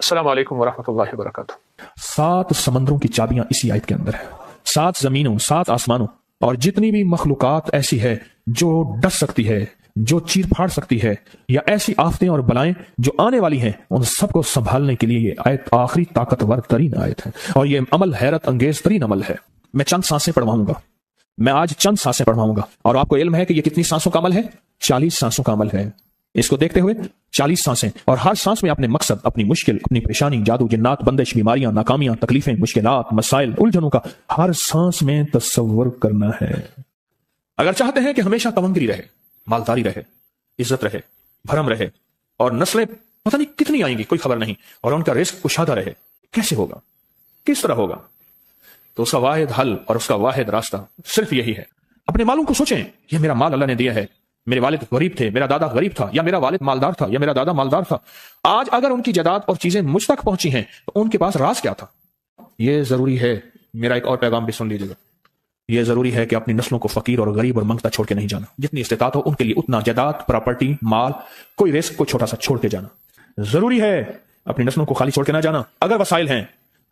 السلام علیکم ورحمۃ اللہ وبرکاتہ۔ 7 سمندروں کی چابیاں اسی آیت کے اندر ہے، 7 زمینوں، 7 آسمانوں، اور جتنی بھی مخلوقات ایسی ہے جو ڈس سکتی ہے، جو چیر پھاڑ سکتی ہے، یا ایسی آفتیں اور بلائیں جو آنے والی ہیں، ان سب کو سنبھالنے کے لیے یہ آیت آخری طاقتور ترین آیت ہے، اور یہ عمل حیرت انگیز ترین عمل ہے۔ میں چند سانسیں پڑھواؤں گا، میں آج چند سانسیں پڑھواؤں گا، اور آپ کو علم ہے کہ یہ کتنی سانسوں کا عمل ہے؟ 40 سانسوں کا عمل ہے۔ اس کو دیکھتے ہوئے 40 سانسیں، اور ہر سانس میں اپنے مقصد، اپنی مشکل، اپنی پریشانی، جادو، جنات، بندش، بیماریاں، ناکامیاں، تکلیفیں، مشکلات، مسائل، الجھنوں کا ہر سانس میں تصور کرنا ہے۔ اگر چاہتے ہیں کہ ہمیشہ تمنگری رہے، مالداری رہے، عزت رہے، بھرم رہے، اور نسلیں پتہ نہیں کتنی آئیں گی کوئی خبر نہیں، اور ان کا رزق کشادہ رہے، کیسے ہوگا؟ کس طرح ہوگا؟ تو اس کا واحد حل اور اس کا واحد راستہ صرف یہی ہے۔ اپنے مالوں کو سوچیں، یہ میرا مال اللہ نے دیا ہے، میرے والد غریب تھے، میرا دادا غریب تھا، یا میرا والد مالدار تھا، یا میرا دادا مالدار تھا، آج اگر ان کی جائیداد اور چیزیں مجھ تک پہنچی ہیں تو ان کے پاس راز کیا تھا؟ یہ ضروری ہے، میرا ایک اور پیغام بھی سن لیجیے گا، یہ ضروری ہے کہ اپنی نسلوں کو فقیر اور غریب اور منگتا چھوڑ کے نہیں جانا، جتنی استطاعت ہو ان کے لیے اتنا جائیداد، پراپرٹی، مال، کوئی رزق کو چھوٹا سا چھوڑ کے جانا ضروری ہے۔ اپنی نسلوں کو خالی چھوڑ کے نہ جانا۔ اگر وسائل ہیں،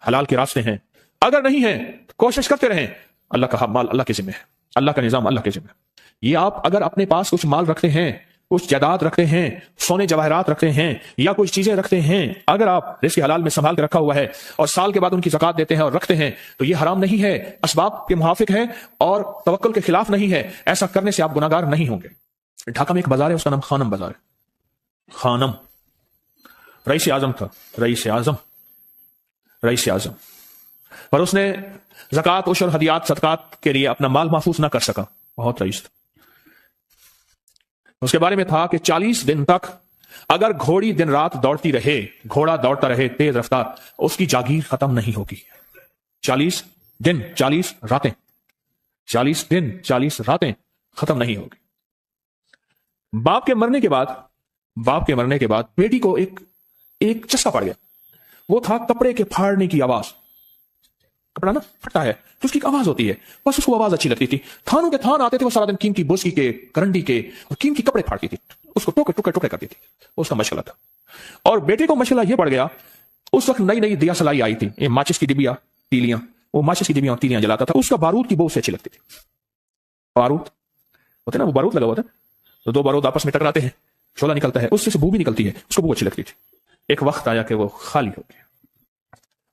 حلال کے راستے ہیں، اگر نہیں ہیں تو کوشش کرتے رہیں۔ اللہ کا مال اللہ کے ذمہ ہے، اللہ کا نظام اللہ کے ذمہ ہے۔ یہ آپ اگر اپنے پاس کچھ مال رکھتے ہیں، کچھ جائیداد رکھتے ہیں، سونے جواہرات رکھتے ہیں، یا کچھ چیزیں رکھتے ہیں، اگر آپ رزق حلال میں سنبھال کے رکھا ہوا ہے اور سال کے بعد ان کی زکات دیتے ہیں اور رکھتے ہیں، تو یہ حرام نہیں ہے، اسباب کے موافق ہے اور توکل کے خلاف نہیں ہے۔ ایسا کرنے سے آپ گناہگار نہیں ہوں گے۔ ڈھاکہ میں ایک بازار ہے، اس کا نام خانم بازار ہے۔ خانم رئیس اعظم تھا، رئیس اعظم، پر اس نے زکات، عشر، ہدیات، صدقات کے لیے اپنا مال محفوظ نہ کر سکا، بہت رئیس تھا۔ اس کے بارے میں تھا کہ 40 دن تک اگر گھوڑی دن رات دوڑتی رہے، گھوڑا دوڑتا رہے تیز رفتار، اس کی جاگیر ختم نہیں ہوگی۔ 40 دن 40 راتیں، 40 دن 40 راتیں ختم نہیں ہوگی۔ باپ کے مرنے کے بعد بیٹی کو ایک چسکا پڑ گیا، وہ تھا کپڑے کے پھاڑنے کی آواز۔ کپڑا نا پھٹتا ہے تو اس کی آواز ہوتی ہے، بس اس کو آواز اچھی لگتی تھی۔ تھانوں کے تھان آتے تھے، وہ سارا دن قیمتی بوسکی کے، کرنڈی کے اور قیمتی کپڑے پھاڑتی تھی، اس کو ٹکڑے کرتی تھی، اس کا مشغلہ تھا۔ اور بیٹے کو مشغلہ یہ پڑ گیا، اس وقت نئی دیا سلائی آئی تھی، یہ ماچس کی ڈبیا، تیلیاں، وہ ماچس کی ڈبیاں اور تیلیاں جلاتا تھا، اس کا بارود کی بو سے اچھی لگتی تھی۔ بارود ہوتے نا، وہ بارود لگا ہوا تھا، تو 2 بارود آپس میں ٹکراتے ہیں، شعلہ نکلتا ہے، اس سے بو بھی نکلتی ہے، اس کو بو اچھی لگتی تھی۔ ایک وقت آیا کہ وہ خالی ہو گیا،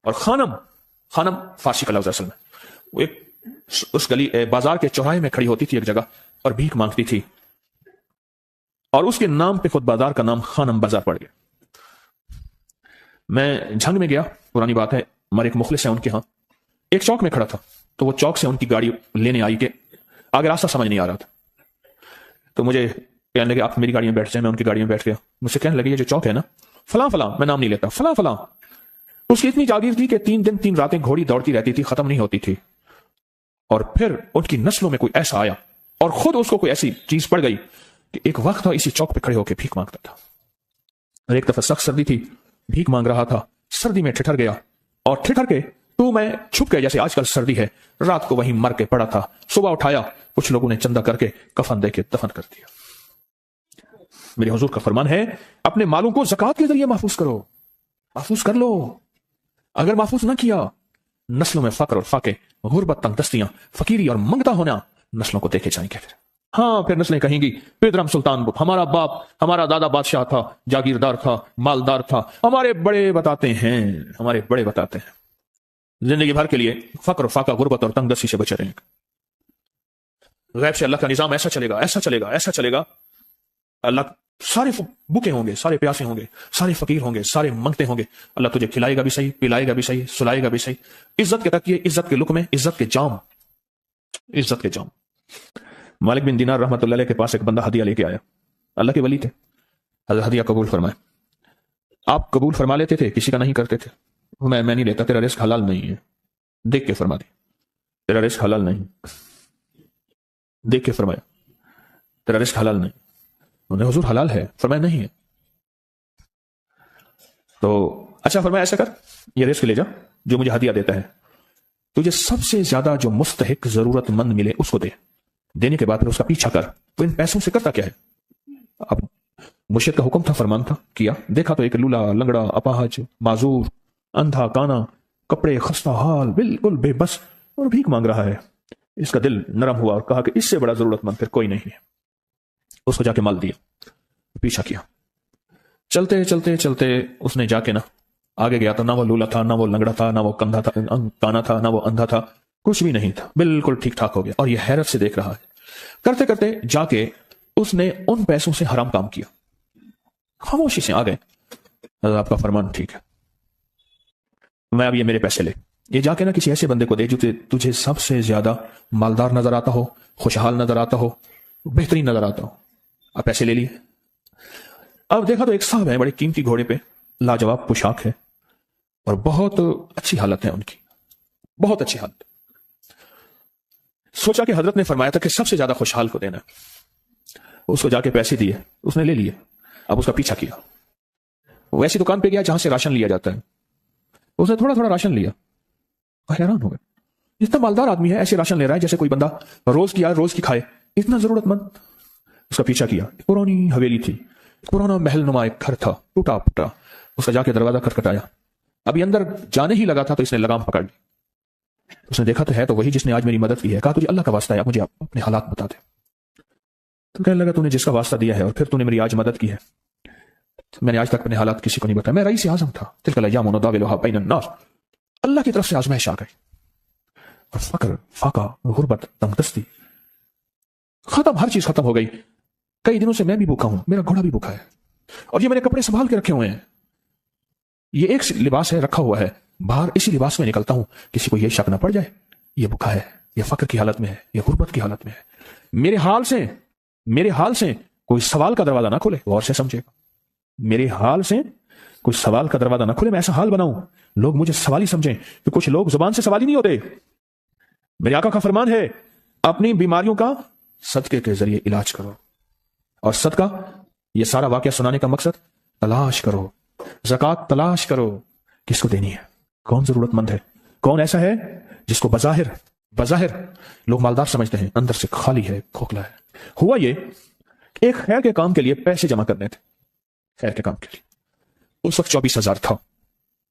اور خانم فارسی کا لفظ اصل میں، وہ ایک اس گلی بازار کے چوراہے میں کھڑی ہوتی تھی ایک جگہ اور بھیک مانگتی تھی، اور اس کے نام پہ خود بازار کا نام خانم بازار پڑ گیا۔ میں جھنگ میں گیا، پرانی بات ہے، ہمارے ایک مخلص ہیں ان کے ہاں، ایک چوک میں کھڑا تھا، تو وہ چوک سے ان کی گاڑی لینے آئی کہ آگے راستہ سمجھ نہیں آ رہا تھا، تو مجھے کہنے لگے آپ میری گاڑی میں بیٹھ جائیں۔ میں ان کی گاڑی میں بیٹھ گیا، مجھ سے کہنے لگے یہ جو چوک ہے نا، فلاں فلاں، میں نام نہیں لیتا، فلاں فلاں، اس کی اتنی جاگیر تھی کہ 3 دن 3 راتیں گھوڑی دوڑتی رہتی تھی، ختم نہیں ہوتی تھی۔ اور پھر ان کی نسلوں میں کوئی ایسا آیا اور خود اس کو کوئی ایسی چیز پڑ گئی کہ ایک وقت تھا اسی چوک پہ کھڑے ہو کے بھیک مانگتا تھا۔ اور ایک دفعہ سخت سردی تھی، بھیک مانگ رہا تھا، سردی میں ٹھٹر گیا، اور ٹھٹر کے تو میں چھپ گیا، جیسے آج کل سردی ہے، رات کو وہیں مر کے پڑا تھا۔ صبح اٹھایا، کچھ لوگوں نے چندہ کر کے کفن دے کے دفن کر دیا۔ میرے حضور کا فرمان ہے اپنے مالوں کو زکات کے ذریعے محفوظ کرو، محفوظ کر لو۔ اگر محفوظ نہ کیا، نسلوں میں فقر اور فاقے، غربت، تنگ دستیاں، فقیری اور منگتا ہونا نسلوں کو دیکھے جائیں گے۔ پھر نسلیں کہیں گی پیدرم سلطان ہمارا باپ، ہمارا دادا بادشاہ تھا، جاگیردار تھا، مالدار تھا، ہمارے بڑے بتاتے ہیں زندگی بھر کے لیے فقر و فاقہ، غربت اور تنگ دستی سے بچے رہیں گے۔ غیب سے اللہ کا نظام ایسا چلے گا، اللہ سارے بھوکے ہوں گے، سارے پیاسے ہوں گے، سارے فقیر ہوں گے، سارے منگتے ہوں گے، اللہ تجھے کھلائے گا بھی صحیح، پلائے گا بھی صحیح، سلائے گا بھی صحیح۔ عزت کے تکیے، عزت کے لقمے، عزت کے جام۔ مالک بن دینار رحمۃ اللہ علیہ کے پاس ایک بندہ ہدیہ لے کے آیا، اللہ کے ولی تھے، حضرت ہدیہ قبول فرمائے۔ آپ قبول فرما لیتے تھے، کسی کا نہیں کرتے تھے۔ میں نہیں لیتا، تیرا رزق حلال نہیں ہے، دیکھ کے فرما دی، تیرا رزق حلال نہیں، دیکھ کے فرمایا تیرا رزق حلال نہیں۔ انہوں نے حضور حلال ہے، فرمایا نہیں ہے۔ تو اچھا فرمایا ایسا کر، یہ رزق لے جا جو مجھے ہدیہ دیتا ہے، تجھے سب سے زیادہ جو مستحق ضرورت مند ملے اس کو دے، دینے کے بعد پھر اس کا پیچھا کر۔ تو ان پیسوں سے کرتا کیا ہے؟ اب मुर्शिद का हुक्म था, फरमान था, किया। देखा तो एक लूला, लंगड़ा, अपाहज, माजूर, अंधा, काना, कपड़े खस्ता हाल, बिल्कुल बेबस और भीख मांग रहा है। इसका दिल नरम हुआ और कहा कि इससे बड़ा जरूरतमंद फिर कोई नहीं है। उसको जाके माल दिया, पीछा किया। चलते चलते चलते उसने जाके ना आगे गया तो ना वो लूला था, ना वो लंगड़ा था, ना वो कंधा था, काना था, ना वो अंधा था, कुछ भी नहीं था, बिल्कुल ठीक ठाक हो गया। और ये हैरत से देख रहा है। करते करते जाके उसने उन पैसों से हराम काम किया। खामोशी से आ गए, आपका फरमान ठीक है, मैं अब ये मेरे पैसे ले। ये जाके ना किसी ऐसे बंदे को दे जो तुझे सबसे ज्यादा मालदार नजर आता हो, खुशहाल नजर आता हो, बेहतरीन नजर आता हो। अब पैसे ले लिए। अब देखा तो एक साहब है, बड़े कीमती घोड़े पे, लाजवाब पोशाक है और बहुत अच्छी हालत है उनकी, बहुत अच्छी हालत। सोचा कि हजरत ने फरमाया था कि सबसे ज्यादा खुशहाल को देना। उसको जाके पैसे दिए, उसने ले लिए। अब उसका पीछा किया। वो ऐसी दुकान पे गया जहां से राशन लिया जाता है। उसने थोड़ा थोड़ा राशन लिया। हैरान हो गया, इतना मालदार आदमी है, ऐसे राशन ले रहा है जैसे कोई बंदा रोज की खाए, इतना जरूरतमंद। उसका पीछा किया। पुरानी हवेली थी, पुराना महल नुमा एक घर था, टूटा फूटा। उसका जाके दरवाजा खटखटाया। अभी अंदर जाने ही लगा था तो इसने लगाम पकड़ ली। उसने देखा तो है तो वही जिसने आज मेरी मदद की है। कहा तुझे अल्लाह का वास्ता है, मुझे अपने हालात बता दे। तो कहने लगा तूने जिसका वास्ता दिया है और फिर तूने मेरी आज मदद की है, मैंने आज तक अपने हालात किसी को नहीं बताया। मैं रईस आज़म था, तिलकल अय्याम नुदाविलुहा बैन अन्नास। अल्लाह की तरफ से आजमाइश आ गई और फकर, फाका, गुर्बत, तंगदस्ती खत्म, हर चीज खत्म हो गई। कई दिनों से मैं भी भूखा हूं, मेरा घोड़ा भी भूखा है और ये मैंने कपड़े संभाल के रखे हुए हैं। ये एक लिबास है रखा हुआ है, बाहर इसी लिबास में निकलता हूं, किसी को ये शक ना पड़ जाए ये भूखा है, ये फकर की हालत में है, ये गुर्बत की हालत में है। मेरे हाल से कोई सवाल का दरवाजा ना खोले, गौर से समझेगा। मेरे हाल से कोई सवाल का दरवाजा ना खोले, मैं ऐसा हाल बनाऊं लोग मुझे सवाली समझें। कि कुछ लोग जुबान से सवाली नहीं होते। मेरे आका का फरमान है, अपनी बीमारियों का सदके के जरिए इलाज करो। और सदका, ये सारा वाकया सुनाने का मकसद, तलाश करो, ज़कात तलाश करो, किसको देनी है, कौन जरूरतमंद है, कौन ऐसा है जिसको बज़ाहिर लोग मालदार समझते हैं, अंदर से खाली है, खोखला है। हुआ ये, एक खैर के काम के लिए पैसे जमा करने थे, खैर के काम के लिए। उस वक्त 24,000 था,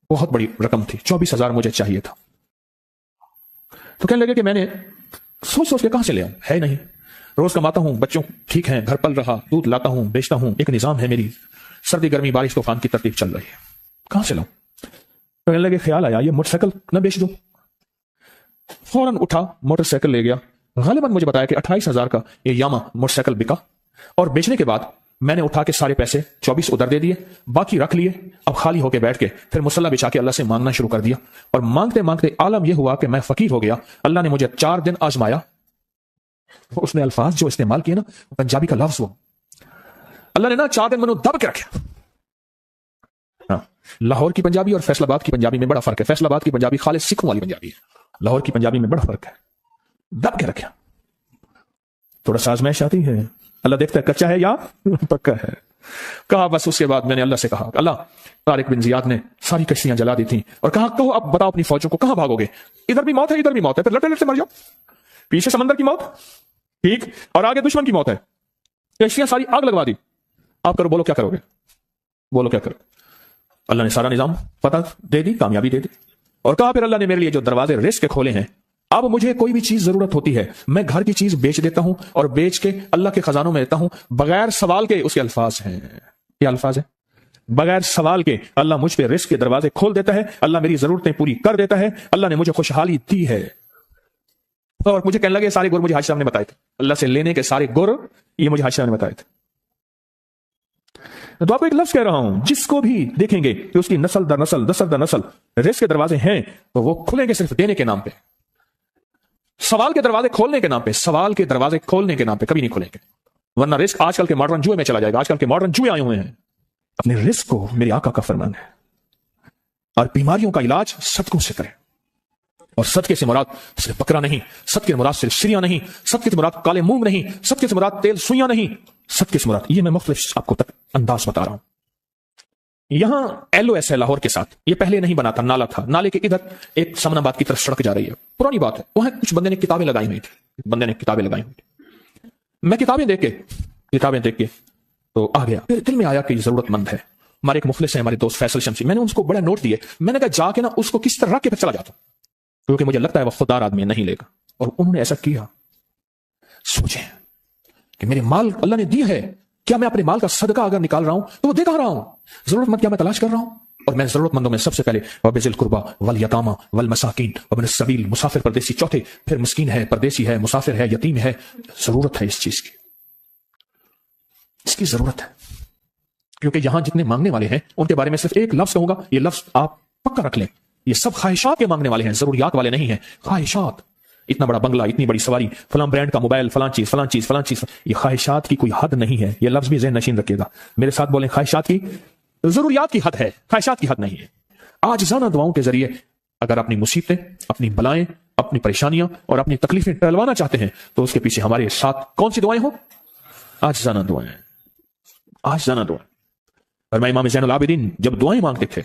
बहुत बड़ी रकम थी। 24,000 मुझे चाहिए था। तो कहने लगे कि मैंने सोच के कहां से ले आऊं, है नहीं, रोज कमाता हूं, बच्चों ठीक हैं, घर पल रहा, दूध लाता हूं, बेचता हूं, एक निजाम है मेरी, सर्दी गर्मी बारिश तूफान की तरतीब चल रही है, कहां से लाऊं। तो कहने लगे ख्याल आया ये मोटरसाइकिल न बेच दूं। फौरन उठा, मोटरसाइकिल ले गया। गालिबन मुझे बताया कि 28,000 का ये यामा मोटरसाइकिल बिका और बेचने के बाद मैंने उठा के सारे पैसे 24 उधर दे दिए, बाकी रख लिए। अब खाली होके बैठ के फिर मुसल्ला बिछा के अल्लाह से मांगना शुरू कर दिया। और मांगते मांगते आलम यह हुआ कि मैं फकीर हो गया। अल्लाह ने मुझे 4 दिन आजमाया। उसने अल्फाज जो इस्तेमाल किए ना, पंजाबी का लफ्ज वो, अल्लाह ने ना 4 दिन मैंने दब के रखे। हाँ, लाहौर की पंजाबी और फैसलाबाद की पंजाबी में बड़ा फर्क है। फैसलाबाद की पंजाबी खाली सिखों वाली पंजाबी है, लाहौर की पंजाबी में बड़ा फर्क है। दब के रखे, थोड़ा सा आजमाइश आती है, अल्लाह देखता है कच्चा है या पक्का है। कहा बस उसके बाद मैंने अल्लाह से कहा, अल्लाह तारिक बिन जियाद ने सारी कश्तियां जला दी थी और कहा कहो अब बताओ अपनी फौजों को कहां भागोगे, इधर भी मौत है इधर भी मौत है, फिर लड़ते लड़ते मर जाओ। पीछे समंदर की मौत ठीक और आगे दुश्मन की मौत है, कश्तियां सारी आग लगवा दी, आप करो, बोलो क्या करोगे, बोलो क्या करो। अल्लाह ने सारा निजाम पता दे दी, कामयाबी दे दी और कहा फिर अल्लाह ने मेरे लिए जो दरवाजे रिस्क के खोले हैं, अब मुझे कोई भी चीज जरूरत होती है मैं घर की चीज बेच देता हूं और बेच के अल्लाह के खजानों में देता हूं बगैर सवाल के। उसके अल्फाज हैं, क्या अल्फाज है, बगैर सवाल के अल्लाह मुझ पे रिस्क के दरवाजे खोल देता है, अल्लाह मेरी जरूरतें पूरी कर देता है, अल्लाह ने मुझे खुशहाली दी है। और मुझे कहने लगे सारे गुर मुझे हाजी साहब ने बताए थे, अल्लाह से लेने के सारे गुर ये मुझे हाजी साहब ने बताए थे। तो आपको एक लफ्ज कह रहा हूं, जिसको भी देखेंगे कि उसकी नस्ल दर नस्ल रिस्क के दरवाजे हैं तो वो खुलेंगे सिर्फ देने के नाम पे, सवाल के दरवाजे खोलने के नाम पे, सवाल के दरवाजे खोलने के नाम पे कभी नहीं खुलेंगे। वरना रिस्क आजकल के मॉडर्न जुए में चला जाएगा। आजकल के मॉडर्न जुए आए हुए हैं। अपने रिस्क को मेरे आका का फरमान है और बीमारियों का इलाज सदकों से करें। और सदके से मुराद सिर्फ बकरा नहीं, सदके से मुराद सिर्फ श्रिया नहीं, सदके से मुराद काले मूंग नहीं, सदके से मुराद तेल सुइयां नहीं, सदके से मुराद ये मैं मुख्तलिफ आपको तक अंदाज बता रहा हूं। यहां LOS है लाहौर के साथ, ये पहले नहीं बना था, नाला था, नाले के इधर एक समनाबाद की तरफ सड़क जा रही है, पुरानी बात है। वहां कुछ बंदे ने किताबें लगाई हुई थी, मैं किताबें देख के तो आ गया, फिर दिल में आया कि ये जरूरत मंद है। हमारे एक मुखलिस है, हमारे दोस्त फैसल शमसी, मैंने उसको बड़ा नोट दिए, मैंने कहा जाके ना उसको किस तरह के फिर चला जाता, क्योंकि मुझे लगता है वह खुददार आदमी है, नहीं लेगा। और उन्होंने ऐसा किया। सोचें कि मेरे माल अल्लाह ने दी है, क्या मैं अपने माल का सदका अगर निकाल रहा हूं तो वो दे कहां रहा हूं? जरूरतमंद क्या मैं तलाश कर रहा हूं? और मैं जरूरतमंदों में सबसे पहले वबिजिल कुर्बा वल यतामा वल मसाकिन वबिन सबील, मुसाफिर परदेसी चौथे, फिर मिस्कीन है, परदेसी है, मुसाफिर है, यतीम है। जरूरत है इस चीज की, इसकी जरूरत है, क्योंकि यहां जितने मांगने वाले हैं उनके बारे में सिर्फ एक लफ्ज कहूंगा, ये लफ्ज आप पक्का रख लें, ये सब ख्वाहिशात के मांगने वाले हैं, जरूरियात वाले नहीं हैं। ख्वाहिशात, इतना बड़ा बंगला, इतनी बड़ी सवारी, फलां ब्रांड का मोबाइल, फलां चीज फलां चीज फलां चीज, ये ख्वाहिशात की कोई हद नहीं है। ये लफ्ज भी ज़हन नशीन रखिएगा, मेरे साथ बोलें, ख्वाहिशात की, जरूरियात की हद है, ख्वाहिशात की हद नहीं है। आज जाना दुआओं के जरिए अगर अपनी मुसीबतें, अपनी बलाएं, अपनी परेशानियां और अपनी तकलीफें टलवाना चाहते हैं तो उसके पीछे हमारे साथ कौन सी दुआएं हो? आज जाना दुआएं, आज जाना दुआएं। और मैं इमाम ज़ैनुल आबिदीन जब दुआएं मांगते थे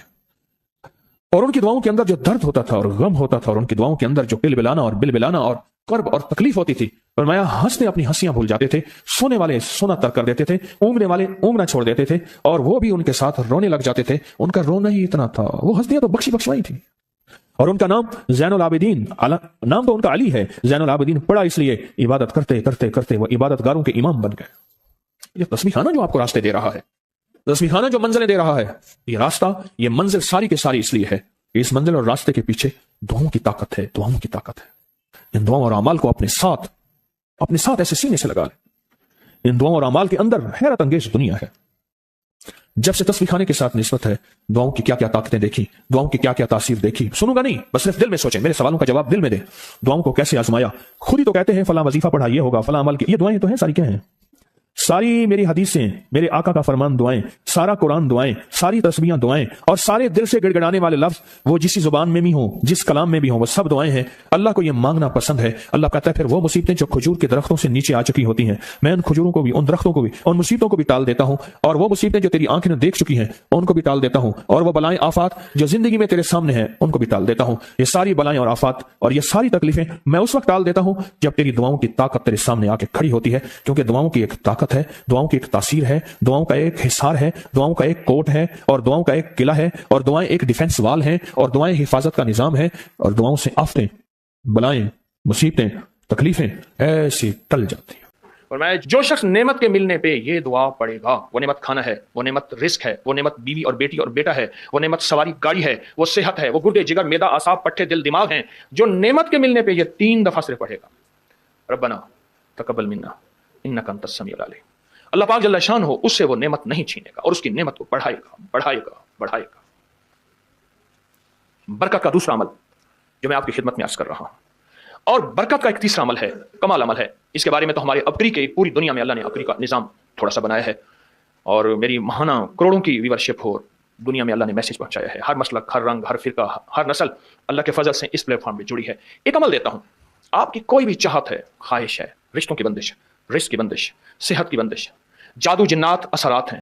और उनकी दुआओं के अंदर जो दर्द होता था और गम होता था और उनकी दुआओं के अंदर जो बिलबिलाना और कर्ब और तकलीफ होती थी, और मैं हंसते अपनी हंसियां भूल जाते थे, सोने वाले सोना तर्क कर देते थे, ऊँगने वाले ऊँगना छोड़ देते थे, और वो भी उनके साथ रोने लग जाते थे। उनका रोना ही इतना था, वो हंस दिया तो बख्शी बख्शवाई थी। और उनका नाम ज़ैनुल आबिदीन, नाम तो उनका अली है, ज़ैनुल आबिदीन पड़ा इसलिए इबादत करते करते करते वो इबादतगारों के इमाम बन गए। ये तस्बीहाना जो आपको रास्ते दे रहा है, तस्बीहाना जो मंजिलें दे रहा है, ये रास्ता, ये मंजिल सारी के सारी इसलिए है, इस मंजिल और रास्ते के पीछे दुआओं की ताकत है, दुआओं की ताकत है। इन दुआओं और अमाल को अपने साथ ऐसे सीने से लगा ले। इन दुआओं और अमाल के अंदर हैरत अंगेज दुनिया है। जब से तस्बीहाने के साथ निस्बत है, दुआओं की क्या क्या ताकतें देखी, दुआओं की क्या क्या तासीर देखी, सुनूंगा नहीं, बस सिर्फ दिल में सोचें, मेरे सवालों का जवाब दिल में दे। दुआओं को कैसे आजमाया, खुद ही तो कहते हैं फला वजीफा पढ़ा, ये होगा, फला अमल की, ये दुआएं तो हैं, सारी क्या हैं? सारी मेरी हदीसें, मेरे आका का फरमान दुआएं, सारा कुरान दुआएं, सारी तस्बीहां दुआएं, और सारे दिल से गिड़गिड़ाने वाले लफ्ज, वो जिस जुबान में भी हो, जिस कलाम में भी हो, वो सब दुआएं हैं। अल्लाह को ये मांगना पसंद है। अल्लाह कहता है फिर वो मुसीबतें जो खजूर के दरख्तों से नीचे आ चुकी होती हैं, मैं उन खजूरों को भी, उन दरख्तों को भी, उन मुसीबतों को भी टाल देता हूं, और वो मुसीबतें जो तेरी आंखें ने देख चुकी हैं उनको भी टाल देता हूं, और वो बलाएं आफात जो जिंदगी में तेरे सामने हैं उनको भी टाल देता हूं। ये सारी बलाएं और आफात और ये सारी तकलीफें मैं उस वक्त टाल देता हूं जब तेरी दुआओं की ताकत तेरे सामने आके खड़ी होती है, क्योंकि दुआओं की एक ताकत है, दुआओं की एक तासीर है, दुआओं का एक हिसार है, दुआओं का एक कोट है, और दुआओं का एक किला है, और दुआएं एक डिफेंस वाल हैं, और दुआएं हिफाजत का निजाम है, और दुआओं से आफतें, बलाएं, मुसीबतें, तकलीफें ऐसी टल जाती हैं। और मैं जो शख्स नेमत के मिलने पे ये दुआ पड़ेगा, वो नेमत खाना है, वो नेमत रिस्क है, वो नेमत बीवी और बेटी और बेटा है, वो नेमत सवारी गाड़ी है, वो सेहत है, वो गुर्दे जिगर मैदा आसाब पट्टे दिल दिमाग हैं, जो नेमत के मिलने पे ये 3 दफा सिर्फ पढ़ेगा, रब्बना तकब्बल मिन्ना इन्नका अंतस समीउल अलीम, अल्लाह पाक जल्ला शान हो, उससे वो नेमत नहीं छीनेगा और उसकी नेमत को बढ़ाएगा बढ़ाएगा बढ़ाएगा। बरकत का दूसरा अमल जो मैं आपकी खिदमत में अर्ज कर रहा हूं, और बरकत का एक तीसरा अमल है, कमाल अमल है। इसके बारे में तो हमारे अबकरी के पूरी दुनिया में अल्लाह ने अबकरी का निज़ाम थोड़ा सा बनाया है, और मेरी महाना करोड़ों की व्यूअरशिप हो, दुनिया में अल्लाह ने मैसेज पहुंचाया है। हर मसलक, हर रंग, हर फिरका, हर नस्ल अल्लाह के फजल से इस प्लेटफॉर्म पर जुड़ी है। एक अमल देता हूं, आपकी कोई भी चाहत है, ख्वाहिश है, रिश्तों की बंदिश, रिस्क की बंदिश, सेहत की बंदिश, जादू जिन्नात असरात हैं,